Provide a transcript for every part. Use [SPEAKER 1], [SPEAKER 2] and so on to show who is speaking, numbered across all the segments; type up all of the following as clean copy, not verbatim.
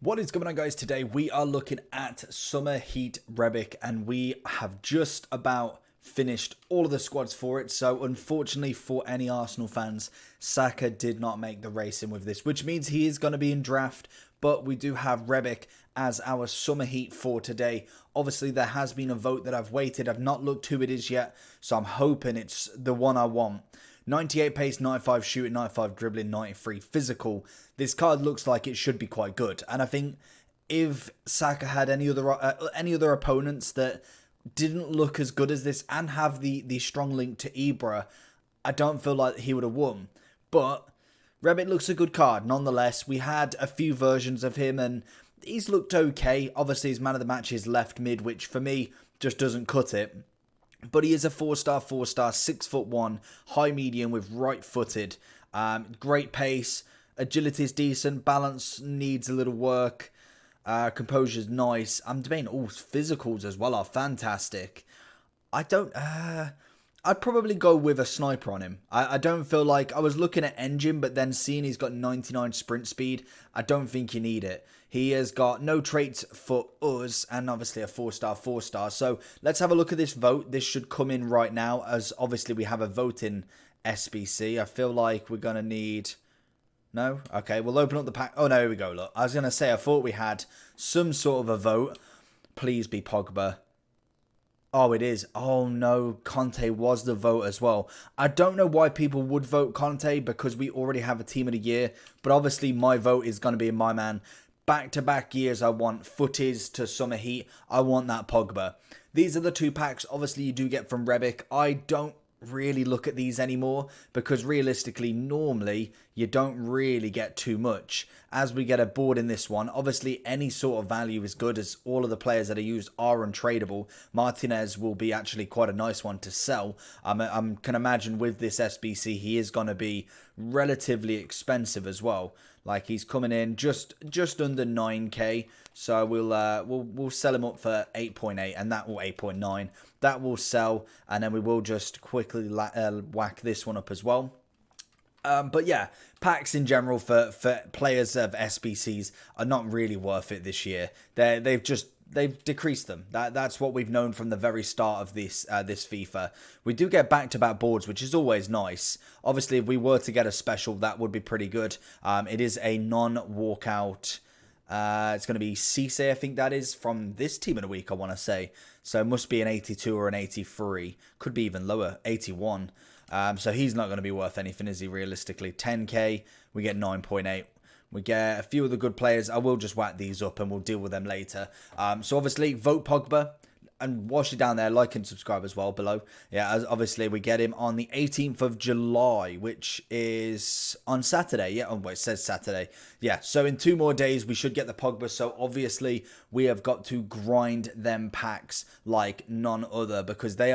[SPEAKER 1] What is going on, guys? Today we are looking at Summer Heat Rebic, and we have just about finished all of the squads for it. So unfortunately for any Arsenal fans, Saka did not make the race in with this, which means he is going to be in draft, but we do have Rebic as our Summer Heat for today. Obviously there has been a vote that I've waited. I've not looked who it is yet, so I'm hoping it's the one I want. 98 pace, 95 shooting, 95 dribbling, 93 physical. This card looks like it should be quite good. And I think if Saka had any other opponents that didn't look as good as this and have the strong link to Ibra, I don't feel like he would have won. But Rebic looks a good card nonetheless. We had a few versions of him and he's looked okay. Obviously his man of the match is left mid, which for me just doesn't cut it. But he is a 4-star, 6'1", high medium with right-footed. Great pace, agility is decent, balance needs a little work, composure's nice. I'm debating all physicals as well are fantastic. I'd probably go with a sniper on him. I don't feel like, I was looking at engine, but then seeing he's got 99 sprint speed, I don't think you need it. He has got no traits for us, and obviously a 4-star. So let's have a look at this vote. This should come in right now, as obviously we have a vote in SBC. I feel like we're going to need... No? Okay, we'll open up the pack. Oh, no, here we go, look. I was going to say, I thought we had some sort of a vote. Please be Pogba. Oh, it is. Oh, no. Conte was the vote as well. I don't know why people would vote Conte, because we already have a team of the year. But obviously, my vote is going to be my man. Back-to-back years, I want footies to Summer Heat. I want that Pogba. These are the two packs, obviously, you do get from Rebic. I don't really look at these anymore, because realistically, normally, you don't really get too much. As we get a board in this one, obviously, any sort of value is good, as all of the players that are used are untradeable. Martinez will be actually quite a nice one to sell. I can imagine with this SBC, he is going to be relatively expensive as well. Like, he's coming in just under 9k, so we'll sell him up for 8.8, and that will 8.9. That will sell, and then we will just quickly whack this one up as well. But yeah, packs in general for players of SBCs are not really worth it this year. They've decreased them. That's what we've known from the very start of this FIFA. We do get back-to-back boards, which is always nice. Obviously, if we were to get a special, that would be pretty good. It is a non-walkout. It's going to be Cisse, I think that is, from this team of the week, I want to say. So it must be an 82 or an 83. Could be even lower, 81. So he's not going to be worth anything, is he, realistically? 10k, we get 9.8. We get a few of the good players. I will just whack these up and we'll deal with them later. So obviously, vote Pogba. And wash it down there, like and subscribe as well below. Yeah, as obviously we get him on the 18th of July, which is on Saturday. Yeah, oh, well, it says Saturday. Yeah, so in 2 more days, we should get the Pogba. So obviously, we have got to grind them packs like none other, because he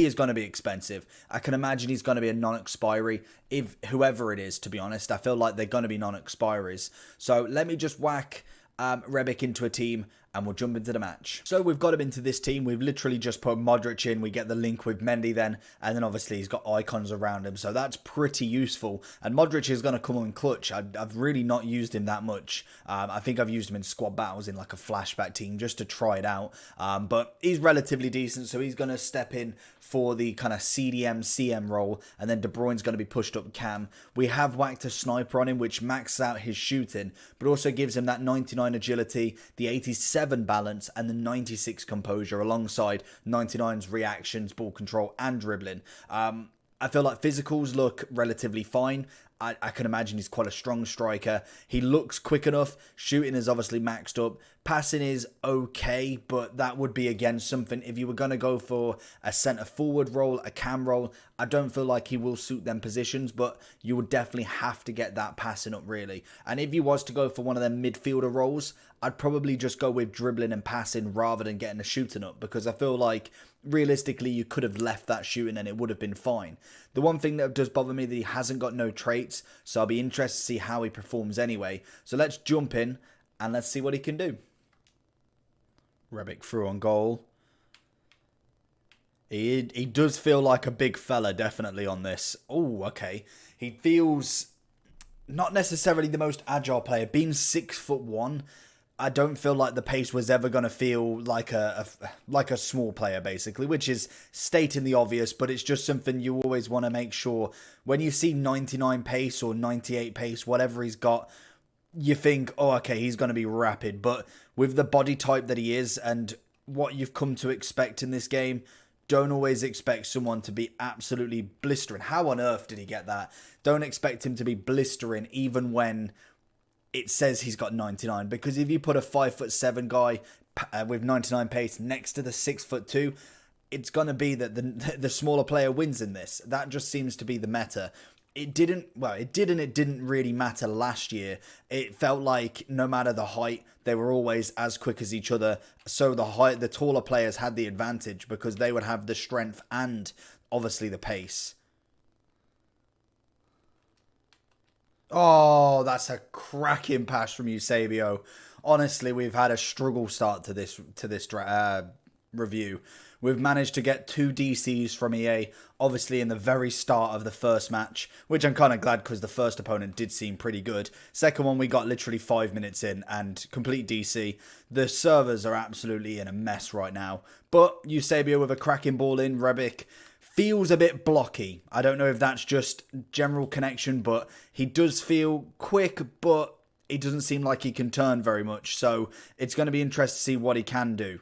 [SPEAKER 1] is going to be expensive. I can imagine he's going to be a non-expiry, if whoever it is, to be honest. I feel like they're going to be non-expiries. So let me just whack Rebic into a team, and we'll jump into the match. So we've got him into this team. We've literally just put Modric in. We get the link with Mendy then. And then obviously he's got icons around him. So that's pretty useful. And Modric is going to come in clutch. I've really not used him that much. I think I've used him in squad battles in like a flashback team just to try it out. But he's relatively decent. So he's going to step in for the kind of CDM, CM role. And then De Bruyne's going to be pushed up cam. We have whacked a sniper on him, which maxes out his shooting. But also gives him that 99 agility, the 87 balance, and the 96 composure, alongside 99's reactions, ball control, and dribbling. I feel like physicals look relatively fine. I can imagine he's quite a strong striker. He looks quick enough. Shooting is obviously maxed up. Passing is okay, but that would be, again, something, if you were going to go for a centre forward role, a cam role, I don't feel like he will suit them positions, but you would definitely have to get that passing up, really. And if you was to go for one of them midfielder roles, I'd probably just go with dribbling and passing rather than getting a shooting up, because I feel like realistically you could have left that shooting and it would have been fine. The one thing that does bother me that he hasn't got no traits, so I'll be interested to see how he performs anyway. So let's jump in and let's see what he can do. Rebic through on goal. He does feel like a big fella, definitely, on this. Oh, okay. He feels not necessarily the most agile player. Being 6'1", I don't feel like the pace was ever going to feel like like a small player, basically, which is stating the obvious, but it's just something you always want to make sure when you see 99 pace or 98 pace, whatever he's got, you think, oh, okay, he's going to be rapid. But with the body type that he is and what you've come to expect in this game, don't always expect someone to be absolutely blistering. How on earth did he get that? Don't expect him to be blistering even when it says he's got 99. Because if you put a 5'7" guy with 99 pace next to the 6'2", it's going to be that the smaller player wins in this. That just seems to be the meta. It didn't really matter last year. It felt like no matter the height, they were always as quick as each other. So the taller players had the advantage because they would have the strength and obviously the pace. Oh, that's a cracking pass from Eusebio. Honestly, we've had a struggle start to this review. We've managed to get 2 DCs from EA, obviously in the very start of the first match, which I'm kind of glad because the first opponent did seem pretty good. Second one, we got literally 5 minutes in and complete DC. The servers are absolutely in a mess right now. But Eusebio with a cracking ball in, Rebic feels a bit blocky. I don't know if that's just general connection, but he does feel quick, but it doesn't seem like he can turn very much. So it's going to be interesting to see what he can do.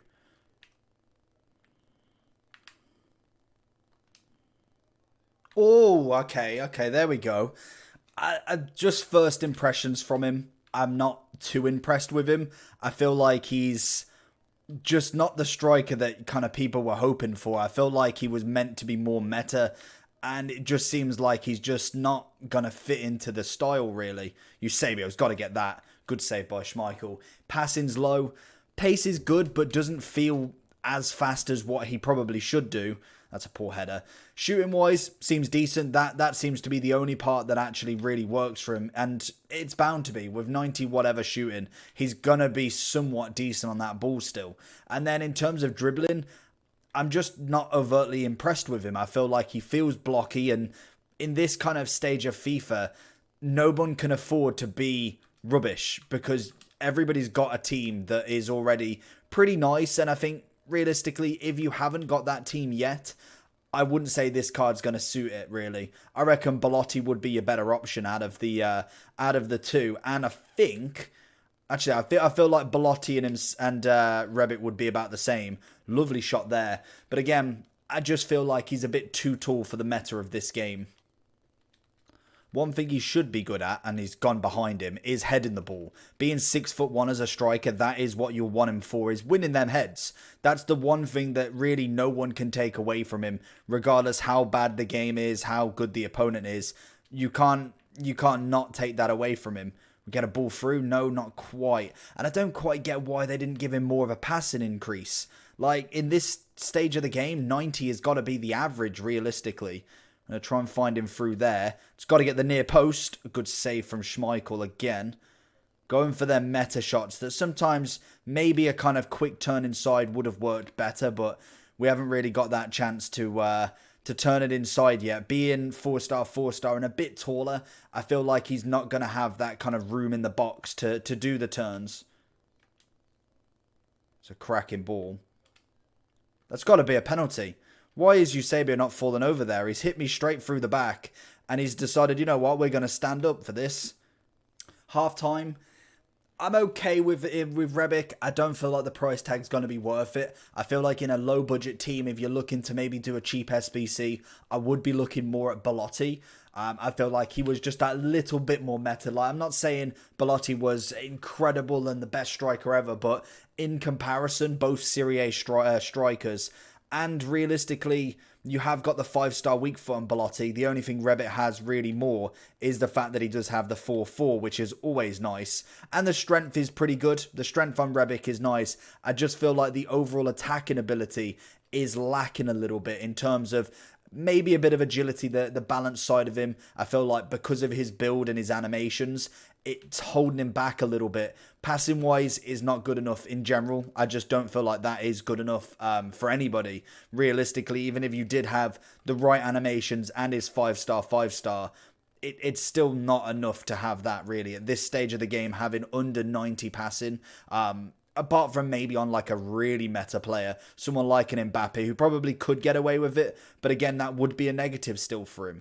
[SPEAKER 1] Oh, okay, there we go. Just first impressions from him. I'm not too impressed with him. I feel like he's just not the striker that kind of people were hoping for. I feel like he was meant to be more meta, and it just seems like he's just not going to fit into the style, really. Eusebio's got to get that. Good save by Schmeichel. Passing's low. Pace is good, but doesn't feel as fast as what he probably should do. That's a poor header. Shooting wise, seems decent. That seems to be the only part that actually really works for him. And it's bound to be. With 90 whatever shooting, he's going to be somewhat decent on that ball still. And then in terms of dribbling, I'm just not overtly impressed with him. I feel like he feels blocky. And in this kind of stage of FIFA, no one can afford to be rubbish because everybody's got a team that is already pretty nice. And I think realistically, if you haven't got that team yet, I wouldn't say this card's going to suit it, really. I reckon Belotti would be a better option out of the two. And I think, actually, I feel like Belotti and Rebic would be about the same. Lovely shot there. But again, I just feel like he's a bit too tall for the meta of this game. One thing he should be good at, and he's gone behind him, is heading the ball. Being 6'1" as a striker, that is what you'll want him for, is winning them heads. That's the one thing that really no one can take away from him, regardless how bad the game is, how good the opponent is. You can't not take that away from him. We get a ball through? No, not quite. And I don't quite get why they didn't give him more of a passing increase. Like, in this stage of the game, 90 has got to be the average, realistically. I'm going to try and find him through there. It's got to get the near post. A good save from Schmeichel again. Going for their meta shots that sometimes maybe a kind of quick turn inside would have worked better, but we haven't really got that chance to turn it inside yet. Being 4-star, and a bit taller, I feel like he's not going to have that kind of room in the box to do the turns. It's a cracking ball. That's got to be a penalty. Why is Eusebio not falling over there? He's hit me straight through the back. And he's decided, you know what, we're going to stand up for this. Half time. I'm okay with Rebic. I don't feel like the price tag's going to be worth it. I feel like in a low budget team, if you're looking to maybe do a cheap SBC, I would be looking more at Belotti. I feel like he was just that little bit more meta. Like, I'm not saying Belotti was incredible and the best striker ever, but in comparison, both Serie A strikers. And realistically, you have got the 5-star weak foot on Belotti. The only thing Rebic has really more is the fact that he does have the 4-4, which is always nice. And the strength is pretty good. The strength on Rebic is nice. I just feel like the overall attacking ability is lacking a little bit in terms of maybe a bit of agility, the balance side of him. I feel like because of his build and his animations, it's holding him back a little bit. Passing wise is not good enough in general. I just don't feel like that is good enough for anybody. Realistically, even if you did have the right animations and his 5-star, it's still not enough to have that really at this stage of the game, having under 90 passing. Apart from maybe on like a really meta player, someone like an Mbappe who probably could get away with it, but again, that would be a negative still for him.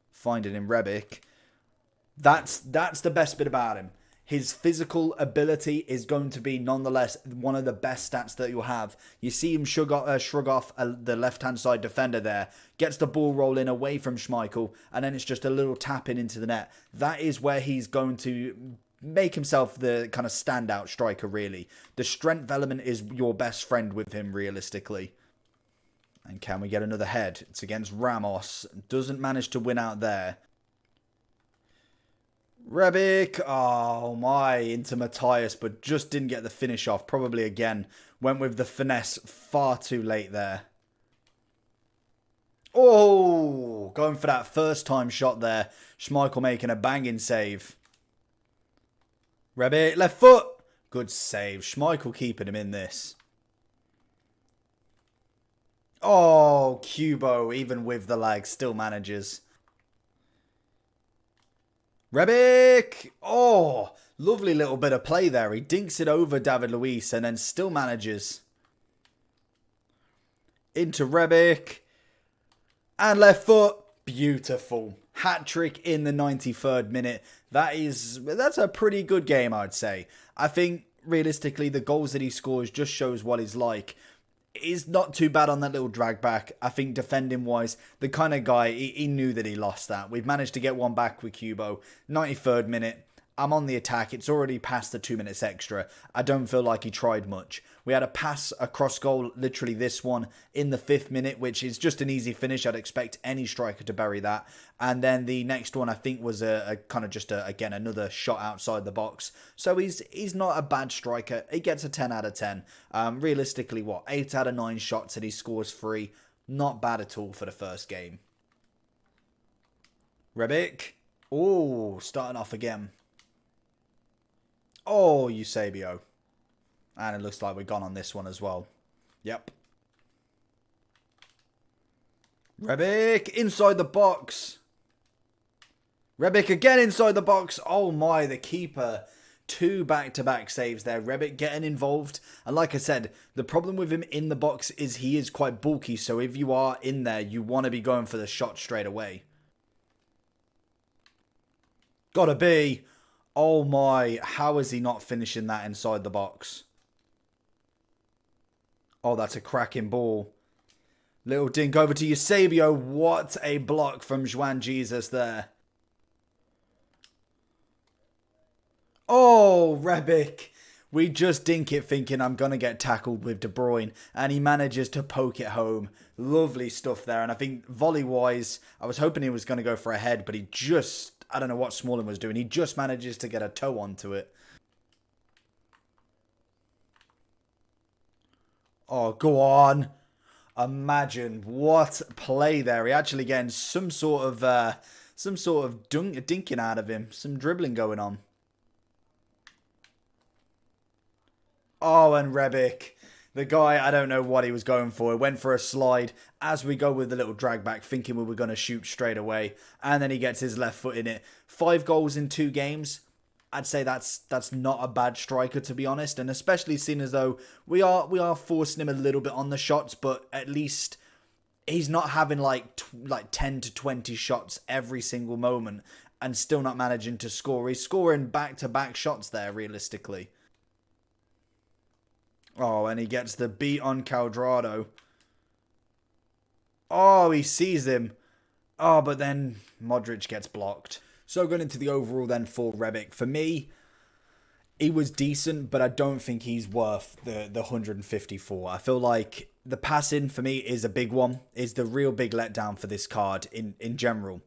[SPEAKER 1] Finding in Rebic. That's the best bit about him. His physical ability is going to be nonetheless one of the best stats that you'll have. You see him shrug off the left-hand side defender there, gets the ball rolling away from Schmeichel, and then it's just a little tap in into the net. That is where he's going to make himself the kind of standout striker, really. The strength element is your best friend with him, realistically. And can we get another head? It's against Ramos. Doesn't manage to win out there. Rebic, oh my, into Matthias, but just didn't get the finish off. Probably again, went with the finesse far too late there. Oh, going for that first time shot there. Schmeichel making a banging save. Rebic, left foot. Good save. Schmeichel keeping him in this. Oh, Kubo, even with the lag, still manages. Rebic! Oh, lovely little bit of play there. He dinks it over David Luiz and then still manages. Into Rebic. And left foot. Beautiful. Hat-trick in the 93rd minute. That's a pretty good game, I'd say. I think, realistically, the goals that he scores just shows what he's like. He's not too bad on that little drag back. I think defending wise, the kind of guy, he knew that he lost that. We've managed to get one back with Kubo. 93rd minute. I'm on the attack. It's already past the 2 minutes extra. I don't feel like he tried much. We had a pass across goal, literally this one, in the 5th minute, which is just an easy finish. I'd expect any striker to bury that. And then the next one, I think, was a kind of just, again, another shot outside the box. So he's not a bad striker. He gets a 10 out of 10. Realistically, 8 out of 9 shots and he scores 3. Not bad at all for the first game. Rebic. Oh, starting off again. Oh, Eusebio. And it looks like we're gone on this one as well. Yep. Rebic inside the box. Rebic again inside the box. Oh my, the keeper. 2 back-to-back saves there. Rebic getting involved. And like I said, the problem with him in the box is he is quite bulky. So if you are in there, you want to be going for the shot straight away. Gotta be. Oh my, how is he not finishing that inside the box? Oh, that's a cracking ball. Little dink over to Eusebio. What a block from Juan Jesus there. Oh, Rebic. We just dink it thinking I'm going to get tackled with De Bruyne. And he manages to poke it home. Lovely stuff there. And I think volley-wise, I was hoping he was going to go for a head. But he just, I don't know what Smalling was doing. He just manages to get a toe onto it. Oh, go on. Imagine what play there. He actually getting some sort of dinking out of him. Some dribbling going on. Oh, and Rebic. The guy, I don't know what he was going for. He went for a slide as we go with the little drag back, thinking we were going to shoot straight away. And then he gets his left foot in it. 5 goals in 2 games. I'd say that's not a bad striker, to be honest. And especially seeing as though we are forcing him a little bit on the shots. But at least he's not having like 10 to 20 shots every single moment. And still not managing to score. He's scoring back-to-back shots there, realistically. Oh, and he gets the beat on Cuadrado. Oh, he sees him. Oh, but then Modric gets blocked. So going into the overall then for Rebic. For me, he was decent, but I don't think he's worth the 154. I feel like the passing for me is a big one. Is the real big letdown for this card in general.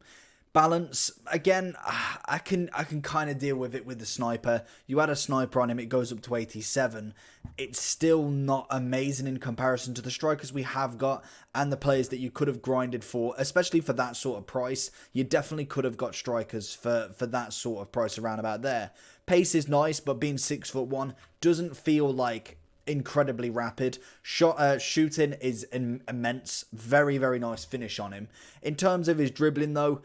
[SPEAKER 1] Balance, again, I can kind of deal with it with the sniper. You add a sniper on him, it goes up to 87. It's still not amazing in comparison to the strikers we have got and the players that you could have grinded for, especially for that sort of price. You definitely could have got strikers for that sort of price around about there. Pace is nice, but being 6'1" doesn't feel like incredibly rapid. Shooting is immense. Very, very nice finish on him. In terms of his dribbling, though,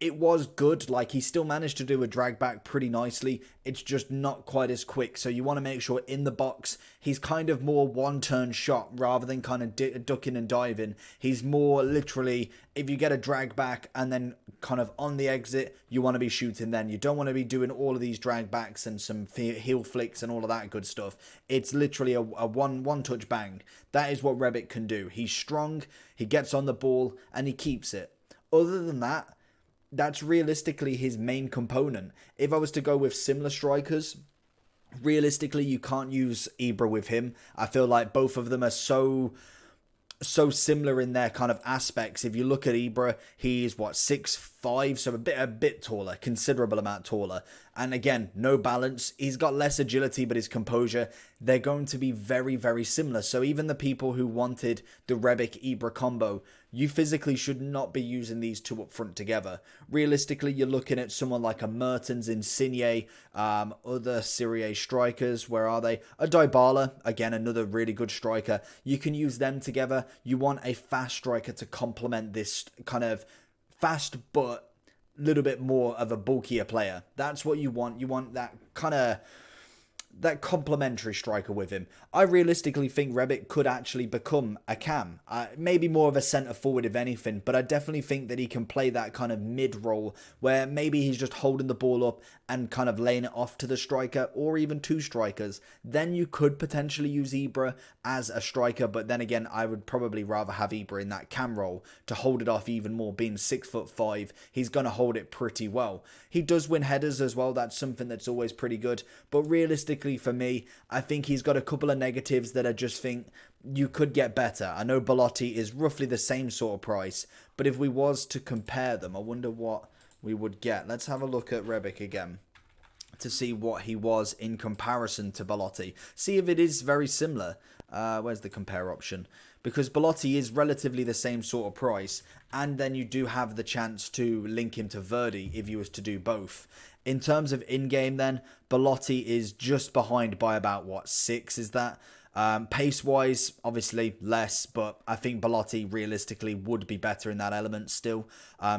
[SPEAKER 1] it was good. Like, he still managed to do a drag back pretty nicely. It's just not quite as quick. So you want to make sure in the box, he's kind of more one-turn shot rather than kind of ducking and diving. He's more literally, if you get a drag back and then kind of on the exit, you want to be shooting then. You don't want to be doing all of these drag backs and some heel flicks and all of that good stuff. It's literally a one-touch bang. That is what Rebic can do. He's strong, he gets on the ball, and he keeps it. Other than that, that's realistically his main component. If I was to go with similar strikers, realistically, you can't use Ibra with him. I feel like both of them are so similar in their kind of aspects. If you look at Ibra, he's what, 6'5", so a bit taller, considerable amount taller. And again, no balance. He's got less agility, but his composure, they're going to be very, very similar. So even the people who wanted the Rebic Ibra combo, you physically should not be using these two up front together. Realistically, you're looking at someone like a Mertens, Insigne, other Serie A strikers. Where are they? A Dybala, again, another really good striker. You can use them together. You want a fast striker to complement this kind of fast but a little bit more of a bulkier player. That's what you want. You want that kind of that complementary striker with him. I realistically think Rebic could actually become a cam. Maybe more of a centre forward if anything, but I definitely think that he can play that kind of mid role where maybe he's just holding the ball up and kind of laying it off to the striker or even two strikers. Then you could potentially use Ibra as a striker, but then again, I would probably rather have Ibra in that cam role to hold it off even more. Being 6'5", he's going to hold it pretty well. He does win headers as well. That's something that's always pretty good, but realistically for me, I think he's got a couple of negatives that I just think you could get better. I know Belotti is roughly the same sort of price, but if we was to compare them, I wonder what we would get. Let's have a look at Rebic again to see what he was in comparison to Belotti. See if it is very similar. Where's the compare option? Because Belotti is relatively the same sort of price, and then you do have the chance to link him to Verdi if you was to do both. In terms of in-game then, Belotti is just behind by about, what, 6 is that? Pace-wise, obviously less, but I think Belotti realistically would be better in that element still.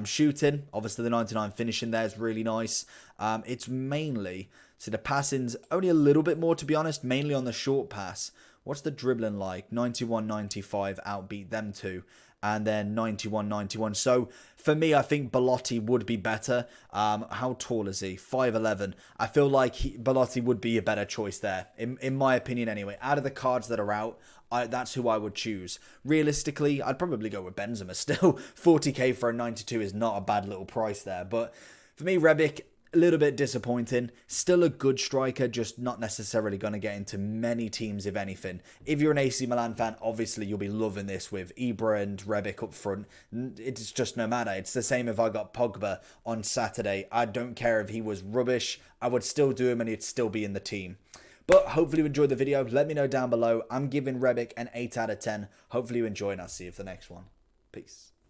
[SPEAKER 1] Shooting, obviously the 99 finishing there is really nice. It's mainly, so the passing's only a little bit more to be honest, mainly on the short pass. What's the dribbling like? 91-95 outbeat them two. And then 91-91. So for me, I think Belotti would be better. How tall is he? 5'11". I feel like Belotti would be a better choice there, in my opinion anyway. Out of the cards that are out, that's who I would choose. Realistically, I'd probably go with Benzema still. 40k for a 92 is not a bad little price there. But for me, Rebic, a little bit disappointing. Still a good striker, just not necessarily going to get into many teams, if anything. If you're an AC Milan fan, obviously you'll be loving this with Ibra and Rebic up front. It's just no matter. It's the same if I got Pogba on Saturday. I don't care if he was rubbish. I would still do him and he'd still be in the team. But hopefully you enjoyed the video. Let me know down below. I'm giving Rebic an 8 out of 10. Hopefully you enjoy and I'll see you for the next one. Peace.